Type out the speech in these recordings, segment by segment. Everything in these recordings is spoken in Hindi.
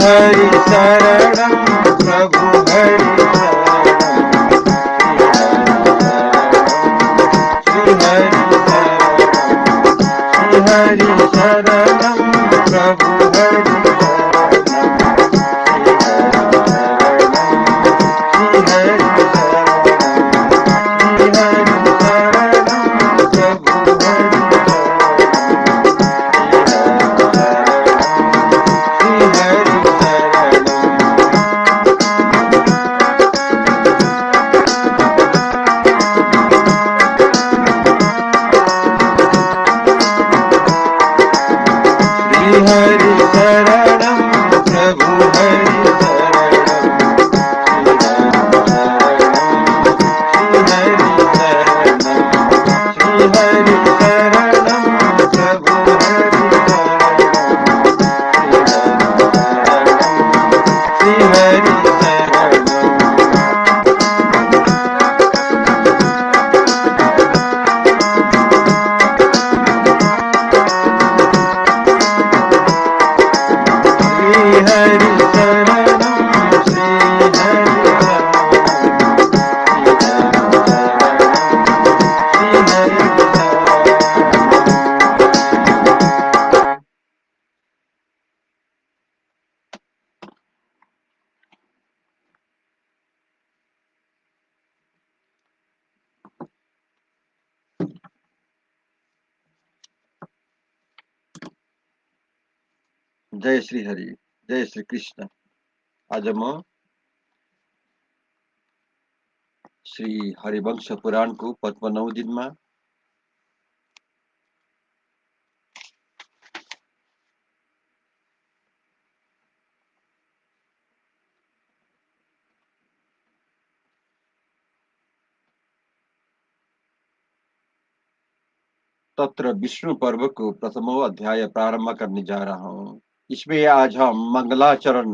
हरि शरणं प्रभु हरि हरि शरणं प्रभु हरि हरि शरणं प्रभु हरि जय श्री हरि जय श्री कृष्ण। आज म श्री हरिवंश पुराणको 55औं दिनमा तत्र विष्णु पर्व को प्रथमों अध्याय प्रारंभ करने जा रहा हूँ। इसमें आज हम मंगलाचरण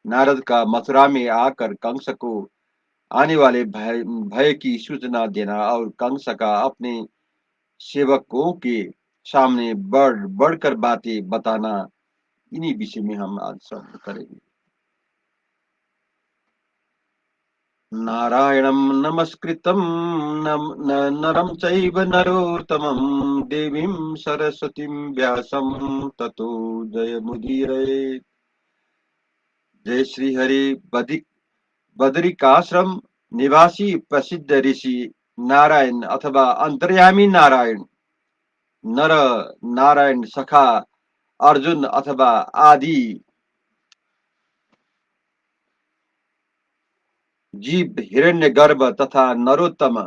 नारद का मथुरा में आकर कंस को आने वाले भय की सूचना देना और कंस का अपने सेवकों के सामने बढ़कर बातें बताना, इन्हीं विषय में हम आज श्रवण करेंगे। नारायणं नमस्कृतं नरं चैव नरोत्तमं देवीं सरस्वतीं व्यासं ततो जयमुदीरये। जय श्री हरि। बदरिकाश्रम निवासी प्रसिद्ध ऋषि नारायण अथवा अंतर्यामी नारायण, नर नारायण सखा अर्जुन अथवा आदि जीव हिरण्यगर्भ तथा नरोत्तम,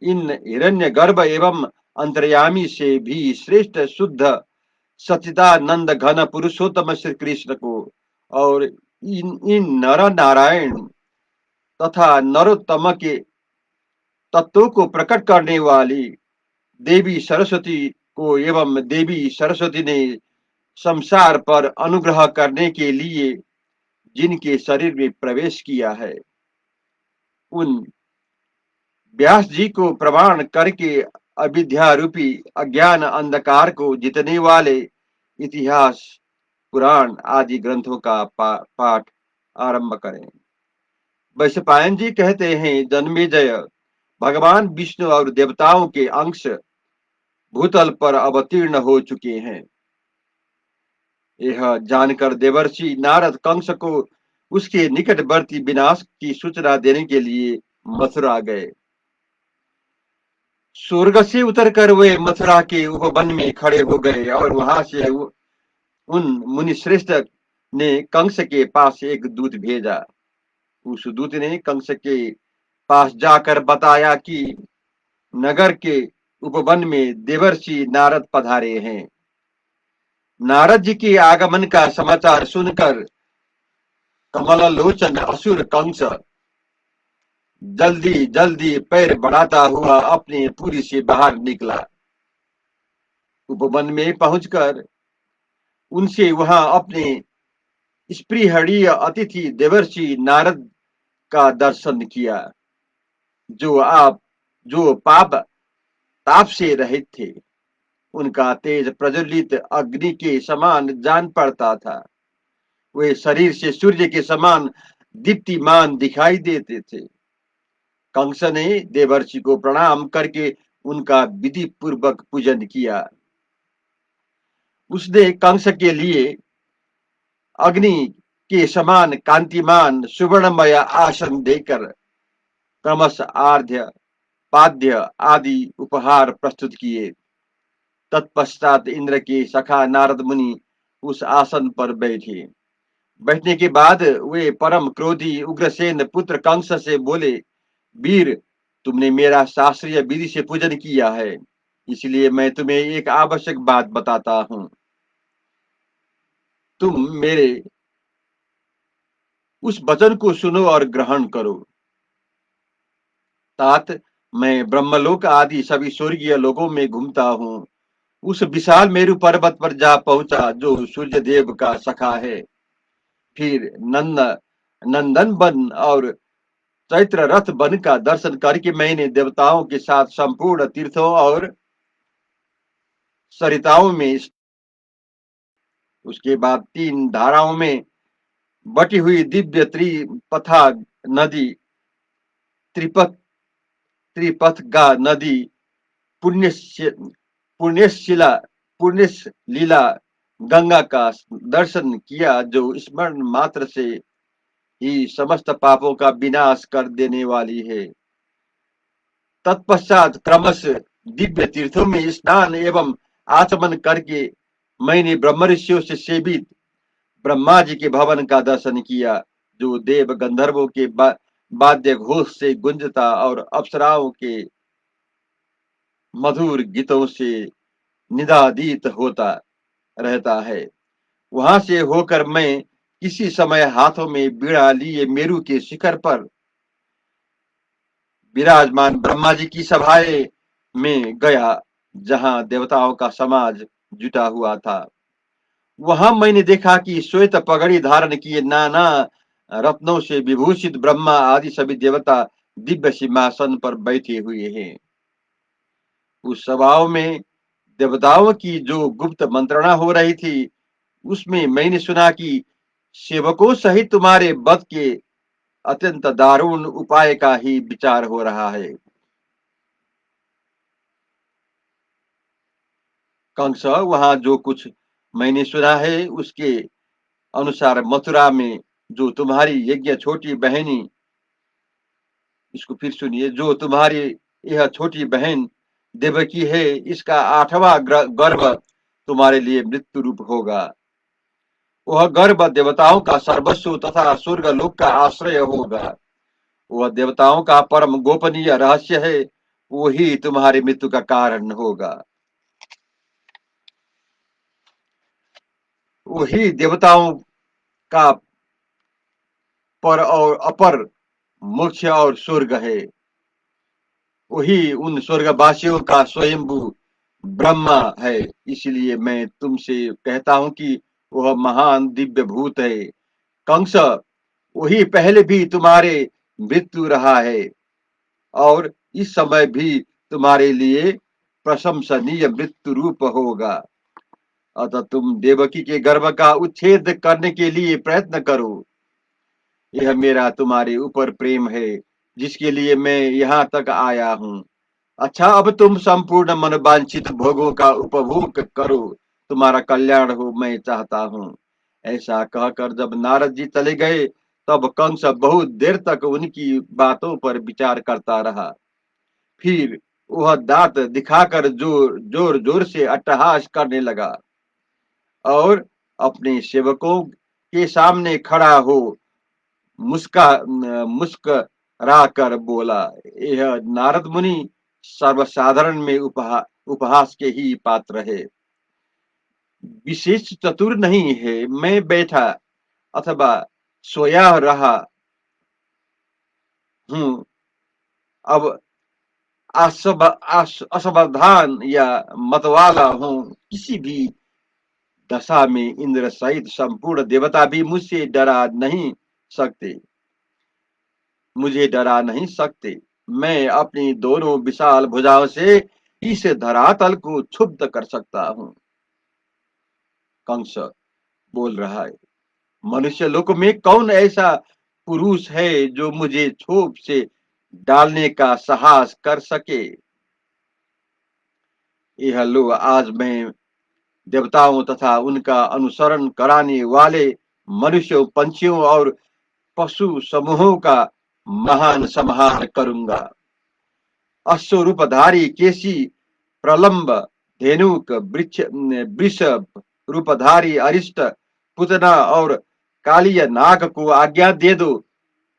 इन हिरण्यगर्भ एवं अंतर्यामी से भी श्रेष्ठ शुद्ध सच्चिदानंद घन पुरुषोत्तम श्री कृष्ण को और इन नर नारायण तथा नरोत्तम के तत्वों को प्रकट करने वाली देवी सरस्वती को एवं देवी सरस्वती ने संसार पर अनुग्रह करने के लिए जिनके शरीर में प्रवेश किया है, उन व्यास जी को प्रमाण करके अविद्या रूपी अज्ञान अंधकार को जीतने वाले इतिहास पुराण आदि ग्रंथों का पाठ आरंभ करें। वैशंपायन जी कहते हैं, जन्मेजय भगवान विष्णु और देवताओं के अंश भूतल पर अवतीर्ण हो चुके हैं। यह जानकर देवर्षि नारद कंस को उसके निकटवर्ती विनाश की सूचना देने के लिए मथुरा गए। स्वर्ग से उतरकर वे मथुरा के उपवन में खड़े हो गए और वहां से उन मुनिश्रेष्ठ ने कंस के पास एक दूत भेजा। उस दूत ने कंस के पास जाकर बताया कि नगर के उपवन में देवर्षि नारद पधारे हैं। नारद जी के आगमन का समाचार सुनकर कमललोचन असुर कंस जल्दी जल्दी पैर बढ़ाता हुआ अपने पुरी से बाहर निकला। उपवन में पहुंचकर उनसे वहां अपने स्पृहणीय अतिथि देवर्षि नारद का दर्शन किया, जो पाप ताप से रहित थे। उनका तेज प्रज्वलित अग्नि के समान जान पड़ता था। वे शरीर से सूर्य के समान दीप्तिमान दिखाई देते थे। कंस ने देवर्षि को प्रणाम करके उनका विधि पूर्वक पूजन किया। उसने कंस के लिए अग्नि के समान कांतिमान सुवर्णमय आसन देकर क्रमश आर्ध्य पाद्य आदि उपहार प्रस्तुत किए। तत्पश्चात इंद्र के सखा नारद मुनि उस आसन पर बैठे। बैठने के बाद वे परम क्रोधी उग्रसेन पुत्र कंस से बोले, वीर, तुमने मेरा शास्त्रीय विधि से पूजन किया है, इसलिए मैं तुम्हें एक आवश्यक बात बताता हूं। तुम मेरे उस वचन को सुनो और ग्रहण करो। तात, मैं ब्रह्मलोक आदि सभी स्वर्गीय लोकों में घूमता हूँ। उस विशाल मेरु पर्वत पर जा पहुंचा जो सूर्य देव का सखा है। फिर नंदन वन और चैत्र रथ वन का दर्शन करके मैंने देवताओं के साथ संपूर्ण तीर्थों और सरिताओं में, उसके बाद 3 धाराओं में बटी हुई दिव्य त्रिपथा नदी, त्रिपथ त्रिपथगा नदी, पुण्यशिला पुण्यलीला गंगा का दर्शन किया, जो स्मरण मात्र से ही समस्त पापों का विनाश कर देने वाली है। तत्पश्चात क्रमश दिव्य तीर्थों में स्नान एवं आचमन करके मैंने ब्रह्म ऋषियों से सेवित ब्रह्मा जी के भवन का दर्शन किया, जो देव गंधर्वों के वाद्य घोष से गुंजता और अप्सराओं के मधुर गीतों से निदादित होता रहता है। वहां से होकर मैं किसी समय हाथों में बीड़ा लिए मेरु के शिखर पर विराजमान ब्रह्मा जी की सभाएं में गया, जहां देवताओं का समाज जुटा हुआ था। वहां मैंने देखा कि श्वेत पगड़ी धारण किए नाना रत्नों से विभूषित ब्रह्मा आदि सभी देवता दिव्य सिंहासन पर बैठे हुए हैं। उस सभाओं में देवताओं की जो गुप्त मंत्रणा हो रही थी, उसमें मैंने सुना कि सेवकों सहित तुम्हारे वध के अत्यंत दारुण उपाय का ही विचार हो रहा है। कंस, वहां जो कुछ मैंने सुना है उसके अनुसार मथुरा में जो तुम्हारी यज्ञ छोटी बहनी, इसको फिर सुनिए, जो तुम्हारी यह छोटी बहन देवकी है, इसका 8वां गर्भ तुम्हारे लिए मृत्यु रूप होगा। वह गर्भ देवताओं का सर्वस्व तथा स्वर्ग लोक का आश्रय होगा। वह देवताओं का परम गोपनीय रहस्य है, वही तुम्हारी मृत्यु का कारण होगा। वही देवताओं का पर और अपर मोक्ष और स्वर्ग है। वही उन स्वर्गवासियों का स्वयंभू ब्रह्मा है। इसलिए मैं तुमसे कहता हूं कि वह महान दिव्य भूत है। कंस, वही पहले भी तुम्हारे मृत्यु रहा है और इस समय भी तुम्हारे लिए प्रशंसनीय मृत्यु रूप होगा। अतः तुम देवकी के गर्भ का उच्छेद करने के लिए प्रयत्न करो। यह मेरा तुम्हारे ऊपर प्रेम है, जिसके लिए मैं यहाँ तक आया हूँ। अच्छा, अब तुम संपूर्ण मनोवांछित भोगों का उपभोग करो, तुम्हारा कल्याण हो मैं चाहता हूँ। ऐसा कहकर जब नारद जी चले गए, तब कंस बहुत देर तक उनकी बातों पर विचार करता रहा। फिर वह दांत दिखाकर जोर जोर जोर से अट्टहास करने लगा और अपने सेवकों के सामने खड़ा हो मुस्का मुस्करा कर बोला, यह नारद मुनि सर्वसाधारण में उपहास के ही पात्र है, विशेष चतुर नहीं है। मैं बैठा अथवा सोया रहा हूँ, अब असावधान या मतवाला हूँ, किसी भी दशा में इंद्र सहित संपूर्ण देवता भी मुझे डरा नहीं सकते। मैं अपनी दोनों विशाल भुजाओं से इस धरातल को क्षुब्ध कर सकता हूँ। कंस बोल रहा है, मनुष्य लोक में कौन ऐसा पुरुष है जो मुझे छोप से डालने का साहस कर सके। यह लो, आज मैं देवताओं तथा उनका अनुसरण कराने वाले मनुष्यों, पंछियों और पशु समूहों का महान संहार करूंगा। अश्वरूपधारी केसी प्रलंब, धेनुक, वृषभ रूपधारी अरिष्ट, पुतना और कालिय नाग को आज्ञा दे दो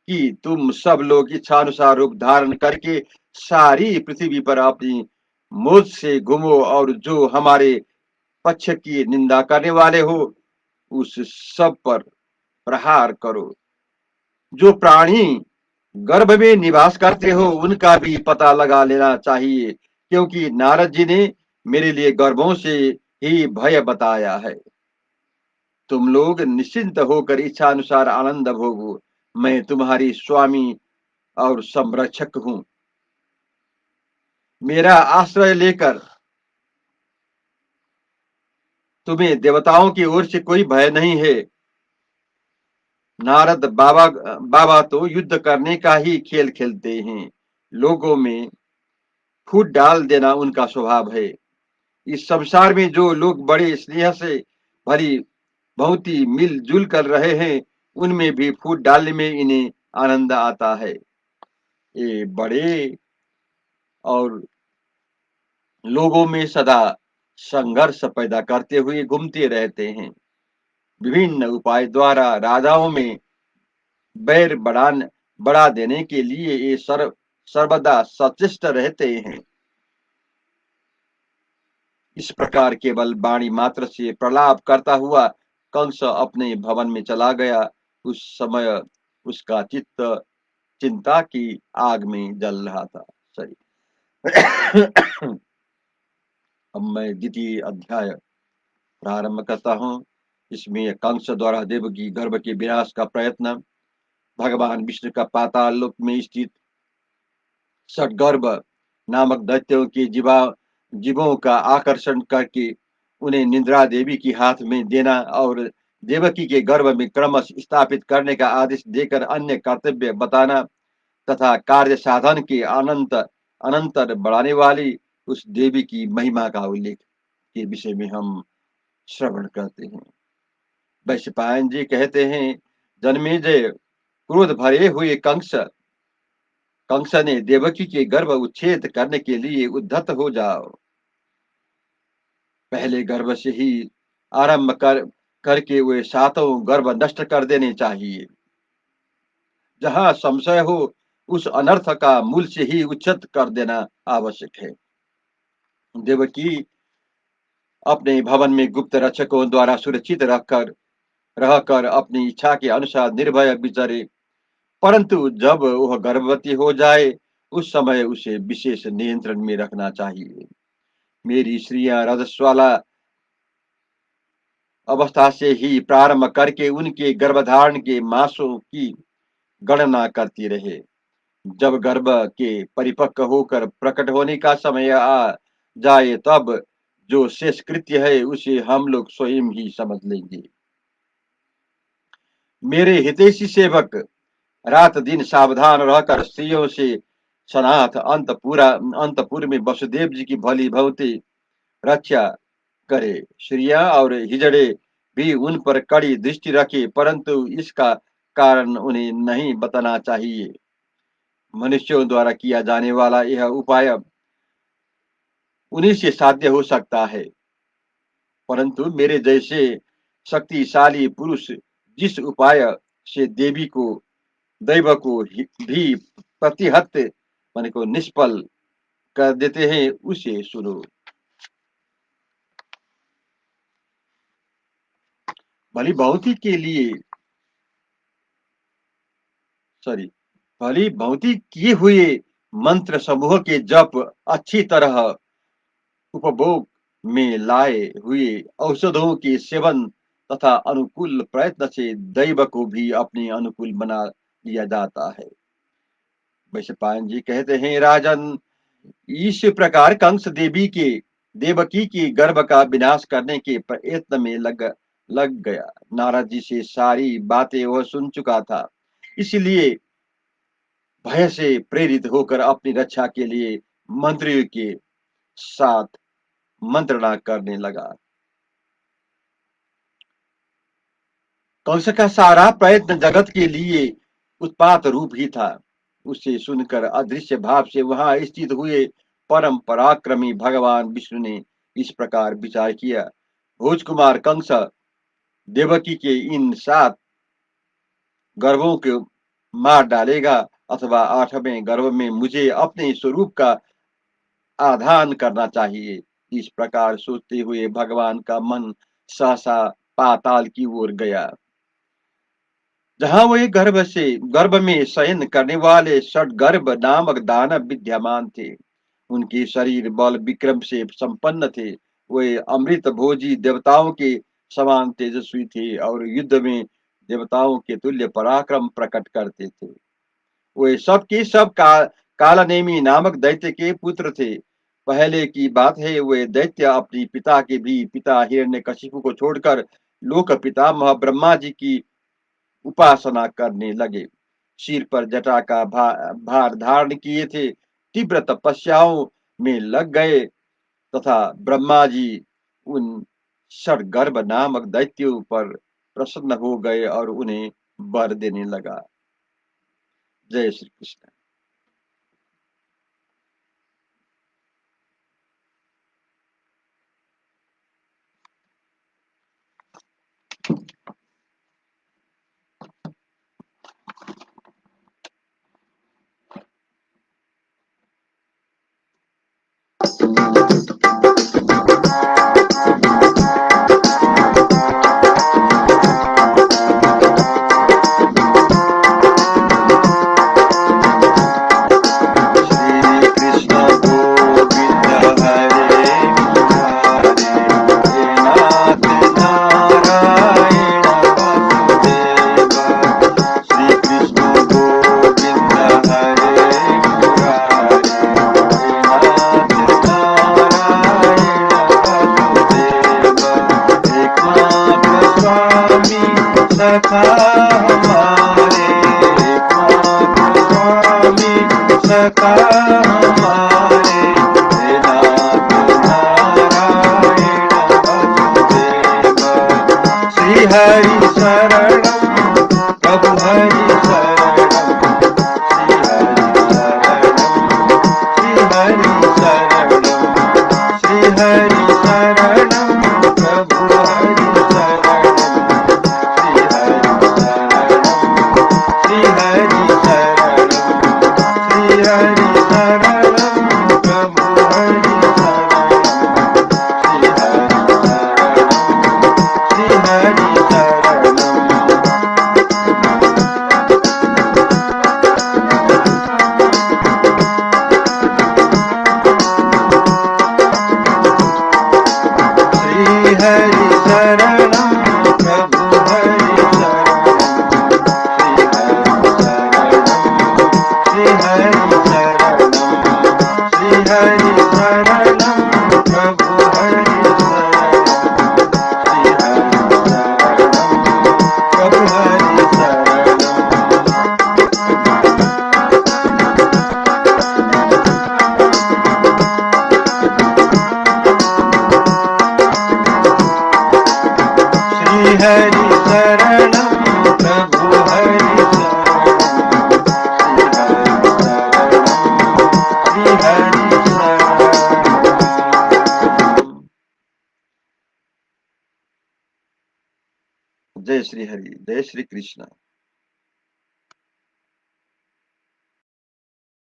कि तुम सब लोग इच्छानुसार रूप धारण करके सारी पृथ्वी पर अपनी मौज से घूमो और जो हमारे पक्ष की निंदा करने वाले हो उस सब पर प्रहार करो। जो प्राणी गर्भ में निवास करते हो उनका भी पता लगा लेना चाहिए, क्योंकि नारद जी ने मेरे लिए गर्भों से ही भय बताया है। तुम लोग निश्चिंत होकर इच्छा अनुसार आनंद भोगो, मैं तुम्हारी स्वामी और संरक्षक हूँ। मेरा आश्रय लेकर तुम्हें देवताओं की ओर से कोई भय नहीं है। नारद बाबा बाबा तो युद्ध करने का ही खेल खेलते हैं। लोगों में फूट डाल देना उनका स्वभाव है। इस संसार में जो लोग बड़े स्नेह से भरी बहुत ही मिलजुल कर रहे हैं, उनमें भी फूट डालने में इन्हें आनंद आता है। ये बड़े और लोगों में सदा संघर्ष पैदा करते हुए घूमते रहते हैं। विभिन्न उपाय द्वारा राजाओं में बैर बढ़ा देने के लिए ये सर्वदा सचेष्ट रहते हैं। इस प्रकार केवल वाणी मात्र से प्रलाप करता हुआ कंस अपने भवन में चला गया। उस समय उसका चित्त चिंता की आग में जल रहा था। सही। अब मैं द्वितीय अध्याय प्रारंभ करता हूँ। इसमें कंस द्वारा देवकी गर्भ के विनाश का प्रयत्न, भगवान विष्णु का पाताल लोक में स्थित सटगर्भ नामक दैत्यों की जीवों का आकर्षण करके उन्हें निद्रा देवी की हाथ में देना और देवकी के गर्भ में क्रमश स्थापित करने का आदेश देकर अन्य कर्तव्य बताना तथा कार्य साधन के अनंत अनंतर बढ़ाने वाली उस देवी की महिमा का उल्लेख के विषय में हम श्रवण करते हैं। वैशंपायन जी कहते हैं, जन्मेजय क्रोध भरे हुए कंस ने देवकी के गर्भ उच्छेद करने के लिए उद्धत हो जाओ। पहले गर्भ से ही आरंभ करके वे सातों गर्भ नष्ट कर देने चाहिए। जहां संशय हो उस अनर्थ का मूल से ही उच्छेद कर देना आवश्यक है। देवकी अपने भवन में गुप्त रक्षकों द्वारा सुरक्षित रहकर अपनी इच्छा के अनुसार निर्भय विचरे, परंतु जब वह गर्भवती हो जाए उस समय उसे विशेष नियंत्रण में रखना चाहिए। मेरी स्त्रियां रजस्वाला अवस्था से ही प्रारंभ करके उनके गर्भधारण के मासों की गणना करती रहे। जब गर्भ के परिपक्व होकर प्रकट होने का समय आ जाए तब जो शेष कृत्य है उसे हम लोग स्वयं ही समझ लेंगे। मेरे हितैषी सेवक रात दिन सावधान रहकर स्त्रियों से सनाथ अंतपुर में वसुदेव जी की भली भांति रक्षा करे। श्रिया और हिजड़े भी उन पर कड़ी दृष्टि रखे, परंतु इसका कारण उन्हें नहीं बताना चाहिए। मनुष्यों द्वारा किया जाने वाला यह उपाय उन्हीं से साध्य हो सकता है, परंतु मेरे जैसे शक्तिशाली पुरुष जिस उपाय से देवी को दैव को भी प्रतिहत माने को निष्फल कर देते हैं उसे सुनो। भली भांति के लिए सॉरी भली भांति किए हुए मंत्र समूह के जप अच्छी तरह उपभोग में लाए हुए औषधों के सेवन तथा अनुकूल प्रयत्न से दैव को भी अपने अनुकूल बना लिया जाता है। वैशंपायन जी कहते हैं, राजन, इस प्रकार कंस देवकी के गर्भ का विनाश करने के प्रयत्न में लग गया। नारद जी से सारी बातें वह सुन चुका था, इसलिए भय से प्रेरित होकर अपनी रक्षा के लिए मंत्रियों के साथ मंत्रणा करने लगा। कंस का सारा प्रयत्न जगत के लिए उत्पात रूप ही था। उसे सुनकर अदृश्य भाव से वहां स्थित हुए परम पराक्रमी भगवान विष्णु ने इस प्रकार विचार किया, भोज कुमार कंस देवकी के इन 7 गर्भों को मार डालेगा अथवा 8वें गर्भ में मुझे अपने स्वरूप का आधान करना चाहिए। इस प्रकार सोचते हुए भगवान का मन सहसा पाताल की ओर गया, जहां वे गर्भ में शयन करने वाले षडगर्भ नामक दानव विद्यमान थे। उनके शरीर बल विक्रम से संपन्न थे। वे अमृत भोजी देवताओं के समान तेजस्वी थे और युद्ध में देवताओं के तुल्य पराक्रम प्रकट करते थे। वे सब के सब कालनेमी नामक दैत्य के पुत्र थे। पहले की बात है, वे दैत्य अपनी पिता के भी पिता हिरण्यकशिपु को छोड़कर लोक पितामह ब्रह्मा जी की उपासना करने लगे। सिर पर जटा का भार धारण किए थे, तीव्र तपस्याओं में लग गए तथा ब्रह्मा जी उन षडगर्भ नामक दैत्यों पर प्रसन्न हो गए और उन्हें वर देने लगा। जय श्री कृष्ण। सखा हमारे नाथ स्वामी सखा हमारे हे नाथ नारायण वासुदेव श्री हरि शरणम प्रभु हरि शरणम श्री हरि शरणम श्री हरि शरणम प्रभु हरि शरणम श्री हरि शरणम श्री हरि शरणम प्रभु हरि शरणम श्री हरि शरणम श्री हरि शरणम प्रभु हरि शरणम श्री हरि शरणम श्री हरि शरणम प्रभु हरि शरणम श्री हरि शरणम प्रभु हरि श्री हरि शरणम प्रभु हरि शरणम श्री हरि शरणम। जय श्री हरि, जय श्री कृष्ण।